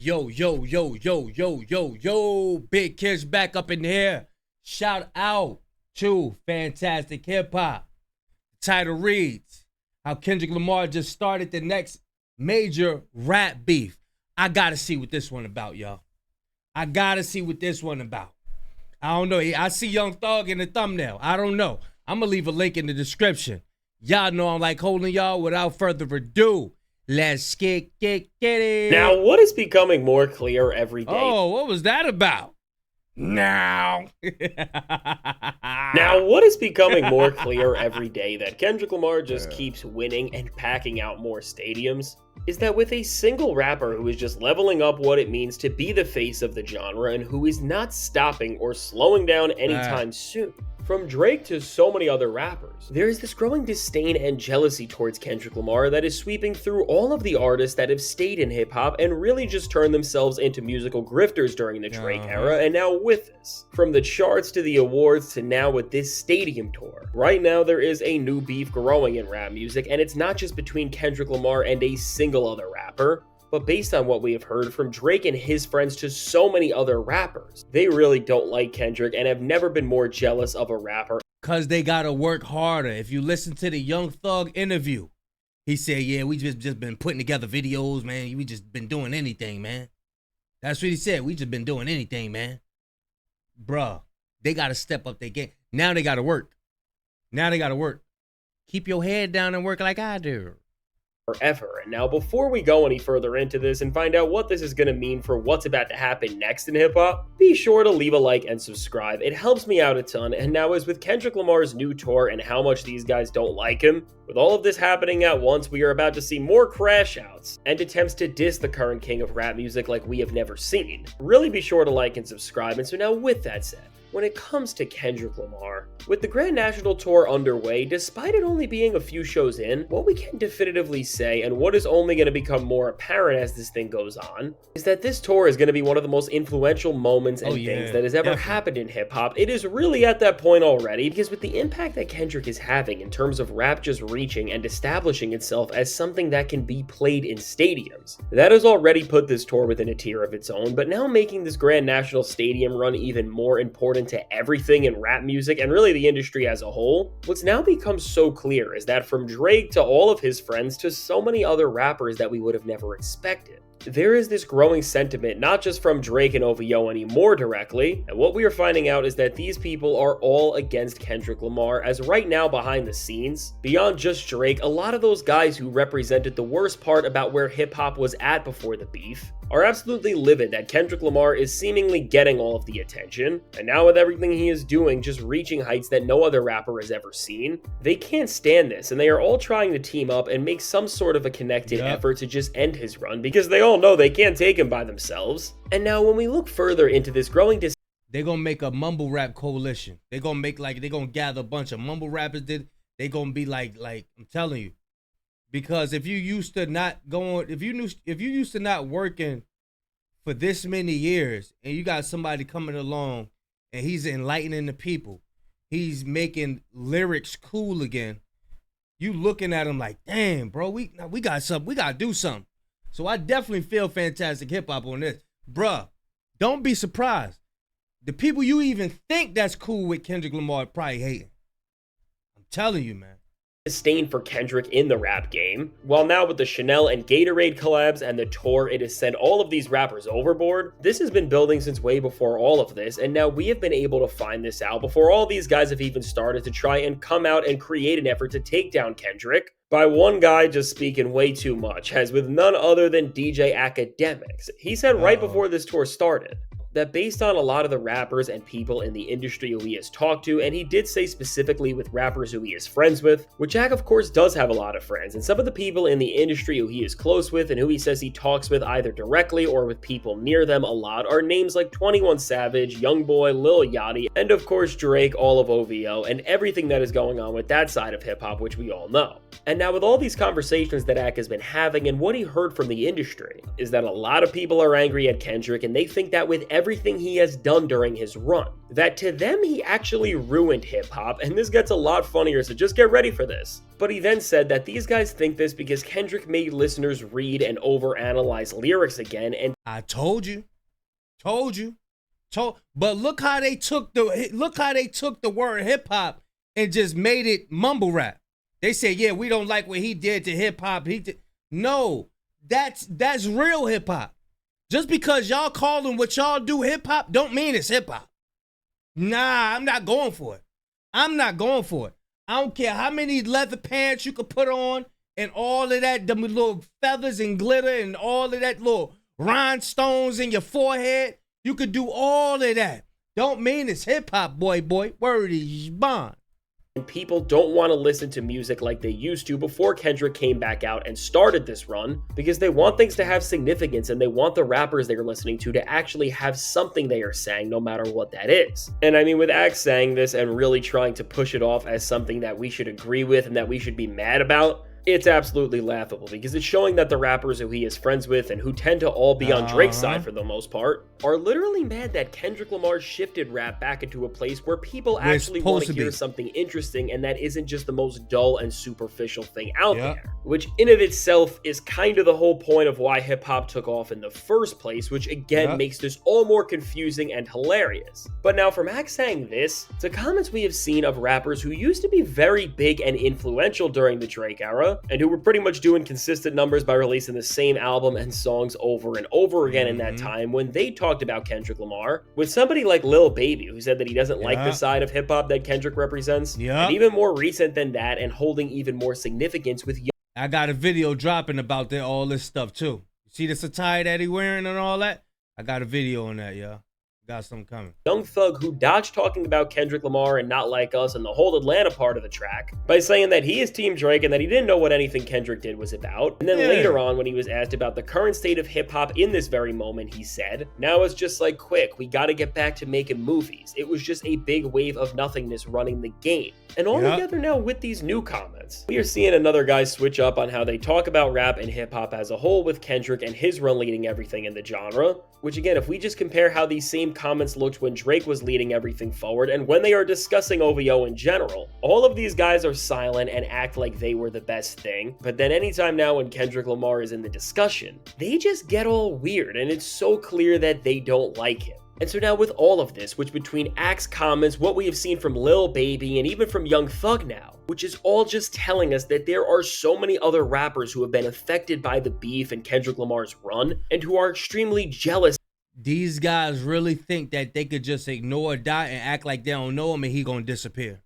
Yo, yo, yo, yo, yo, yo, yo, Big Kids back up in here. Shout out to Fantastic Hip Hop. Title reads, how Kendrick Lamar just started the next major rap beef. I gotta see what this one about, y'all. I gotta see what this one about. I don't know. I see Young Thug in the thumbnail. I don't know. I'm gonna leave a link in the description. Y'all know I'm like holding y'all. Without further ado, let's get it. Now, what is becoming more clear every day? Oh, what was that about? Now. Now, what is becoming more clear every day that Kendrick Lamar just keeps winning and packing out more stadiums is that with a single rapper who is just leveling up what it means to be the face of the genre and who is not stopping or slowing down anytime soon. From Drake to so many other rappers, there is this growing disdain and jealousy towards Kendrick Lamar that is sweeping through all of the artists that have stayed in hip-hop and really just turned themselves into musical grifters during the Drake era, and now with this. From the charts to the awards to now with this stadium tour. Right now there is a new beef growing in rap music, and it's not just between Kendrick Lamar and a single other rapper. But based on what we have heard from Drake and his friends to so many other rappers, they really don't like Kendrick and have never been more jealous of a rapper. Cause they gotta work harder. If you listen to the Young Thug interview, he said, yeah, we just been putting together videos, man. We just been doing anything, man. That's what he said. We just been doing anything, man. Bruh, they gotta step up their game. Now they gotta work. Keep your head down and work like I do. Forever. And now, before we go any further into this and find out what this is going to mean for what's about to happen next in hip-hop, be sure to leave a like and subscribe. It helps me out a ton. And now, as with Kendrick Lamar's new tour and how much these guys don't like him, with all of this happening at once, we are about to see more crash outs and attempts to diss the current king of rap music like we have never seen. Really be sure to like and subscribe. And so now, with that said, when it comes to Kendrick Lamar, with the Grand National Tour underway, despite it only being a few shows in, what we can definitively say, and what is only going to become more apparent as this thing goes on, is that this tour is going to be one of the most influential moments and things that has ever happened in hip-hop. It is really at that point already, because with the impact that Kendrick is having in terms of rap just reaching and establishing itself as something that can be played in stadiums, that has already put this tour within a tier of its own, but now making this Grand National Stadium run even more important to everything in rap music and really the industry as a whole, what's now become so clear is that from Drake to all of his friends to so many other rappers that we would have never expected, there is this growing sentiment, not just from Drake and OVO anymore directly, and what we are finding out is that these people are all against Kendrick Lamar, as right now behind the scenes, beyond just Drake, a lot of those guys who represented the worst part about where hip-hop was at before the beef, are absolutely livid that Kendrick Lamar is seemingly getting all of the attention, and now with everything he is doing just reaching heights that no other rapper has ever seen, they can't stand this, and they are all trying to team up and make some sort of a connected effort to just end his run, because they all know they can't take him by themselves. And now when we look further into this growing they're gonna make a mumble rap coalition. They're gonna make they're gonna gather a bunch of mumble rappers. They're gonna be like I'm telling you. Because if you used to not working for this many years and you got somebody coming along and he's enlightening the people, he's making lyrics cool again, you looking at him like, damn, bro, we got something, we gotta do something. So I definitely feel Fantastic Hip Hop on this. Bruh, don't be surprised. The people you even think that's cool with Kendrick Lamar probably hating. I'm telling you, man. Disdain for Kendrick in the rap game, while now with the Chanel and Gatorade collabs and the tour it has sent all of these rappers overboard. This has been building since way before all of this, and now we have been able to find this out before all these guys have even started to try and come out and create an effort to take down Kendrick by one guy just speaking way too much, as with none other than DJ Academics. He said right before this tour started that based on a lot of the rappers and people in the industry who he has talked to, and he did say specifically with rappers who he is friends with, which Jack of course does have a lot of friends, and some of the people in the industry who he is close with and who he says he talks with either directly or with people near them a lot are names like 21 Savage, Youngboy, Lil Yachty, and of course Drake, all of OVO, and everything that is going on with that side of hip-hop, which we all know. And now with all these conversations that Ak has been having and what he heard from the industry, is that a lot of people are angry at Kendrick, and they think that with everything he has done during his run. That to them, he actually ruined hip-hop, and this gets a lot funnier, so just get ready for this. But he then said that these guys think this because Kendrick made listeners read and overanalyze lyrics again, and I told you. But look how they took the word hip hop and just made it mumble rap. They said, yeah, we don't like what he did to hip hop. No, that's real hip hop. Just because y'all call them what y'all do hip hop don't mean it's hip hop. Nah, I'm not going for it. I don't care how many leather pants you could put on and all of that, the little feathers and glitter and all of that little rhinestones in your forehead. You could do all of that. Don't mean it's hip hop, boy. Word is bond. And people don't want to listen to music like they used to before Kendrick came back out and started this run, because they want things to have significance and they want the rappers they're listening to actually have something they are saying, no matter what that is. And I mean, with Axe saying this and really trying to push it off as something that we should agree with and that we should be mad about, it's absolutely laughable, because it's showing that the rappers who he is friends with and who tend to all be on Drake's side for the most part are literally mad that Kendrick Lamar shifted rap back into a place where people actually want to hear something interesting and that isn't just the most dull and superficial thing out there, which in of itself is kind of the whole point of why hip-hop took off in the first place, which again makes this all more confusing and hilarious. But now from Axe saying this to comments we have seen of rappers who used to be very big and influential during the Drake era, and who were pretty much doing consistent numbers by releasing the same album and songs over and over again in that time when they talked about Kendrick Lamar, with somebody like Lil Baby, who said that he doesn't like the side of hip-hop that Kendrick represents, and even more recent than that and holding even more significance with I got a video dropping about all this stuff too. See this attire that he wearing and all that? I got a video on that, y'all. Got something coming. Young Thug, who dodged talking about Kendrick Lamar and Not Like Us and the whole Atlanta part of the track by saying that he is Team Drake and that he didn't know what anything Kendrick did was about. And then later on, when he was asked about the current state of hip-hop in this very moment, he said, now it's just like, quick, we gotta get back to making movies. It was just a big wave of nothingness running the game. And all together now with these new comments, we are seeing another guy switch up on how they talk about rap and hip-hop as a whole, with Kendrick and his run leading everything in the genre. Which again, if we just compare how these same comments looked when Drake was leading everything forward and when they are discussing OVO in general, all of these guys are silent and act like they were the best thing. But then anytime now when Kendrick Lamar is in the discussion, they just get all weird, and it's so clear that they don't like him. And so now with all of this, which between Axe comments, what we have seen from Lil Baby, and even from Young Thug now, which is all just telling us that there are so many other rappers who have been affected by the beef and Kendrick Lamar's run, and who are extremely jealous. These guys really think that they could just ignore Die and act like they don't know him and he gonna disappear.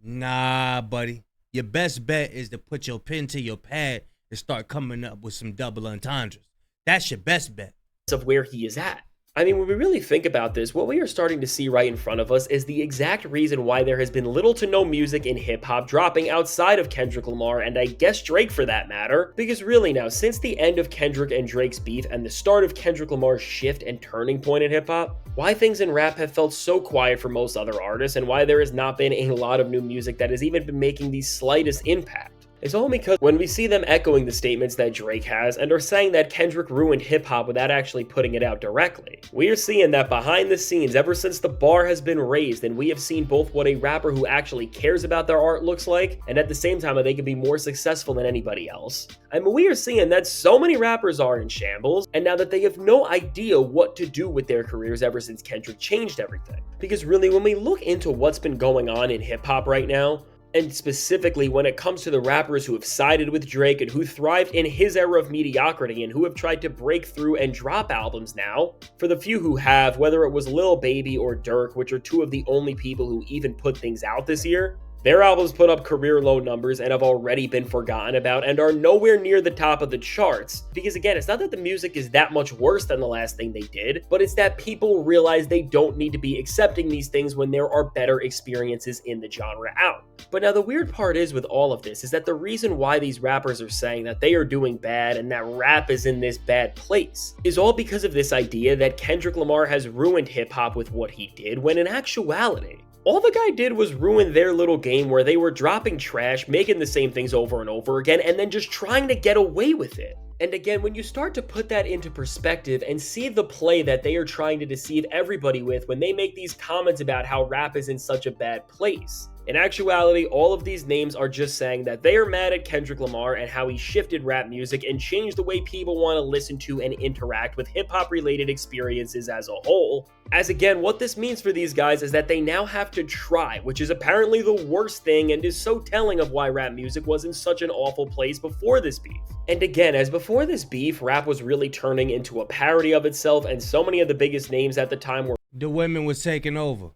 Nah, buddy. Your best bet is to put your pen to your pad and start coming up with some double entendres. That's your best bet. Of where he is at. I mean, when we really think about this, what we are starting to see right in front of us is the exact reason why there has been little to no music in hip-hop dropping outside of Kendrick Lamar, and I guess Drake for that matter. Because really now, since the end of Kendrick and Drake's beef and the start of Kendrick Lamar's shift and turning point in hip-hop, why things in rap have felt so quiet for most other artists, and why there has not been a lot of new music that has even been making the slightest impact, is all because when we see them echoing the statements that Drake has and are saying that Kendrick ruined hip-hop without actually putting it out directly, we are seeing that behind the scenes, ever since the bar has been raised, and we have seen both what a rapper who actually cares about their art looks like, and at the same time that they can be more successful than anybody else. I mean, we are seeing that so many rappers are in shambles, and now that they have no idea what to do with their careers ever since Kendrick changed everything. Because really, when we look into what's been going on in hip-hop right now, and specifically when it comes to the rappers who have sided with Drake and who thrived in his era of mediocrity and who have tried to break through and drop albums now, for the few who have, whether it was Lil Baby or Durk, which are two of the only people who even put things out this year, their albums put up career low numbers and have already been forgotten about and are nowhere near the top of the charts. Because again, it's not that the music is that much worse than the last thing they did, but it's that people realize they don't need to be accepting these things when there are better experiences in the genre out. But now the weird part is with all of this is that the reason why these rappers are saying that they are doing bad and that rap is in this bad place is all because of this idea that Kendrick Lamar has ruined hip-hop with what he did, when in actuality, All the guy did was ruin their little game where they were dropping trash, making the same things over and over again, and then just trying to get away with it. And again, when you start to put that into perspective and see the play that they are trying to deceive everybody with when they make these comments about how rap is in such a bad place. In actuality, all of these names are just saying that they are mad at Kendrick Lamar and how he shifted rap music and changed the way people want to listen to and interact with hip-hop related experiences as a whole. As again, what this means for these guys is that they now have to try, which is apparently the worst thing and is so telling of why rap music was in such an awful place before this beef. And again, as before this beef, rap was really turning into a parody of itself, and so many of the biggest names at the time were The women was taking over.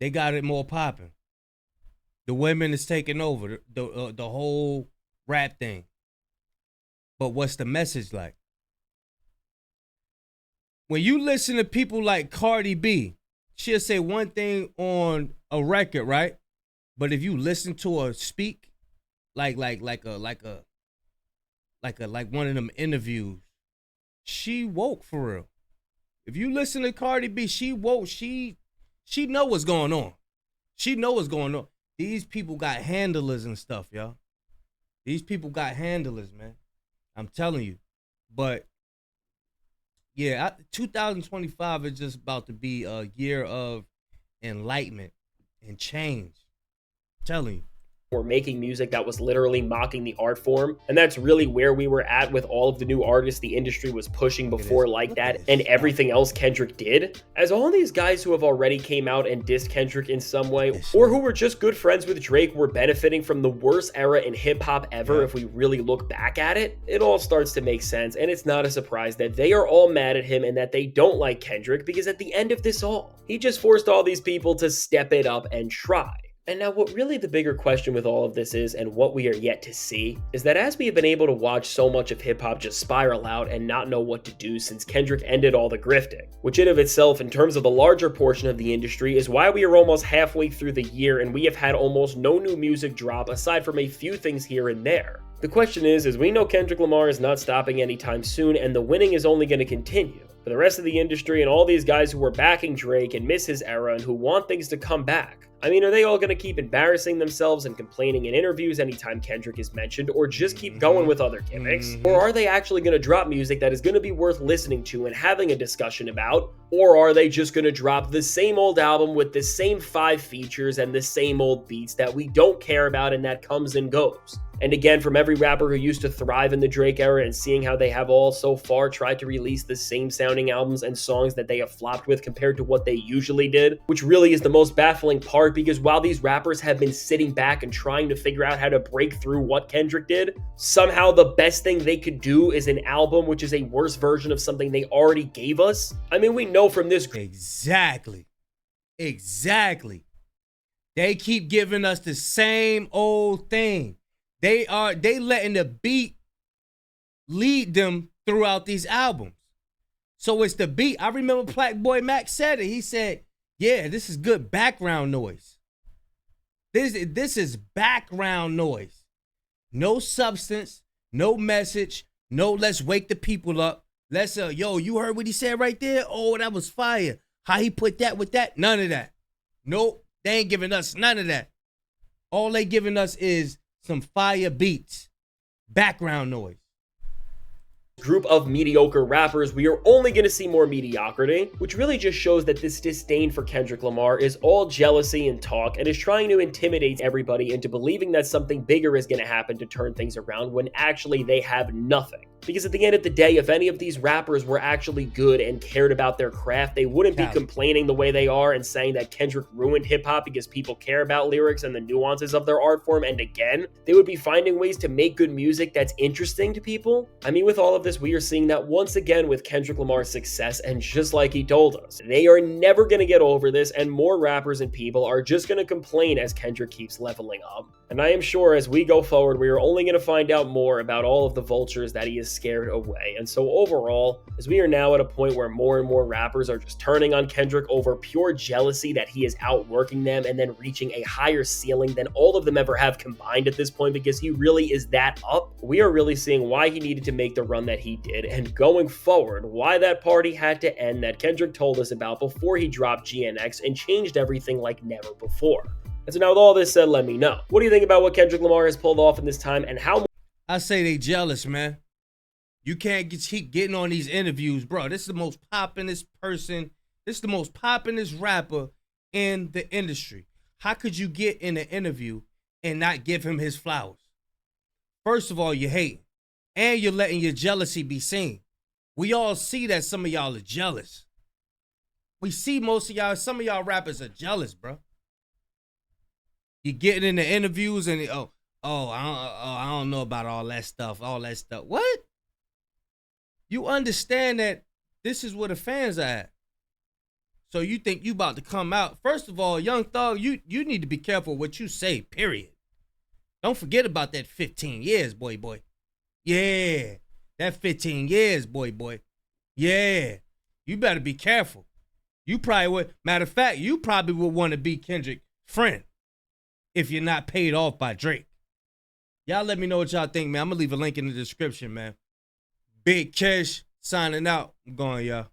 They got it more popping. The women is taking over the whole rap thing. But what's the message like? When you listen to people like Cardi B, she'll say one thing on a record, right? But if you listen to her speak, like one of them interviews, she woke for real. If you listen to Cardi B, she woke. She know what's going on. She know what's going on. These people got handlers and stuff, y'all. These people got handlers, man. I'm telling you. But yeah, 2025 is just about to be a year of enlightenment and change. I'm telling you. Were making music that was literally mocking the art form, and that's really where we were at with all of the new artists the industry was pushing before like that, and everything else Kendrick did. As all these guys who have already came out and dissed Kendrick in some way, or who were just good friends with Drake, were benefiting from the worst era in hip-hop ever. If we really look back at it, it all starts to make sense, and it's not a surprise that they are all mad at him and that they don't like Kendrick, because at the end of this all, he just forced all these people to step it up and try. And now what really the bigger question with all of this is, and what we are yet to see, is that as we have been able to watch so much of hip-hop just spiral out and not know what to do since Kendrick ended all the grifting, which in of itself, in terms of the larger portion of the industry, is why we are almost halfway through the year and we have had almost no new music drop aside from a few things here and there. The question is we know Kendrick Lamar is not stopping anytime soon, and the winning is only going to continue. For the rest of the industry and all these guys who are backing Drake and miss his era and who want things to come back, I mean, are they all going to keep embarrassing themselves and complaining in interviews anytime Kendrick is mentioned, or just keep going with other gimmicks? Or are they actually going to drop music that is going to be worth listening to and having a discussion about? Or are they just going to drop the same old album with the same 5 features and the same old beats that we don't care about and that comes and goes? And again, from every rapper who used to thrive in the Drake era and seeing how they have all so far tried to release the same sounding albums and songs that they have flopped with compared to what they usually did, which really is the most baffling part, because while these rappers have been sitting back and trying to figure out how to break through what Kendrick did, somehow the best thing they could do is an album which is a worse version of something they already gave us. I mean, we know from this... Exactly. They keep giving us the same old thing. They letting the beat lead them throughout these albums. So it's the beat. I remember Black Boy Mac said it. He said, yeah, this is good background noise. This is background noise. No substance, no message, no let's wake the people up. Let's, yo, you heard what he said right there? Oh, that was fire. How he put that with that? None of that. Nope, they ain't giving us none of that. All they giving us is some fire beats, background noise. Group of mediocre rappers, we are only going to see more mediocrity, which really just shows that this disdain for Kendrick Lamar is all jealousy and talk and is trying to intimidate everybody into believing that something bigger is going to happen to turn things around when actually they have nothing. Because at the end of the day, if any of these rappers were actually good and cared about their craft, they wouldn't be complaining the way they are and saying that Kendrick ruined hip-hop because people care about lyrics and the nuances of their art form. And again, they would be finding ways to make good music that's interesting to people. I mean, with all of this, we are seeing that once again with Kendrick Lamar's success, and just like he told us, they are never going to get over this, and more rappers and people are just going to complain as Kendrick keeps leveling up. And I am sure as we go forward, we are only going to find out more about all of the vultures that he is scared away. And so overall, as we are now at a point where more and more rappers are just turning on Kendrick over pure jealousy that he is outworking them and then reaching a higher ceiling than all of them ever have combined at this point because he really is that up, we are really seeing why he needed to make the run that he did, and going forward, why that party had to end that Kendrick told us about before he dropped GNX and changed everything like never before. And so now with all this said, let me know. What do you think about what Kendrick Lamar has pulled off in this time, and how I say they jealous, man. You can't keep getting on these interviews, bro. This is the most poppin'est person. This is the most poppin'est rapper in the industry. How could you get in an interview and not give him his flowers? First of all, you hate, and you're letting your jealousy be seen. We all see that some of y'all are jealous. We see most of y'all, some of y'all rappers are jealous, bro. You getting in the interviews and I don't know about all that stuff. What? You understand that this is where the fans are at. So you think you about to come out. First of all, Young Thug, you need to be careful what you say, period. Don't forget about that 15 years, boy. Yeah, that 15 years, boy. Yeah, you better be careful. You probably would. Matter of fact, you probably would want to be Kendrick's friend if you're not paid off by Drake. Y'all let me know what y'all think, man. I'm going to leave a link in the description, man. Big Kesh signing out. I'm going, y'all.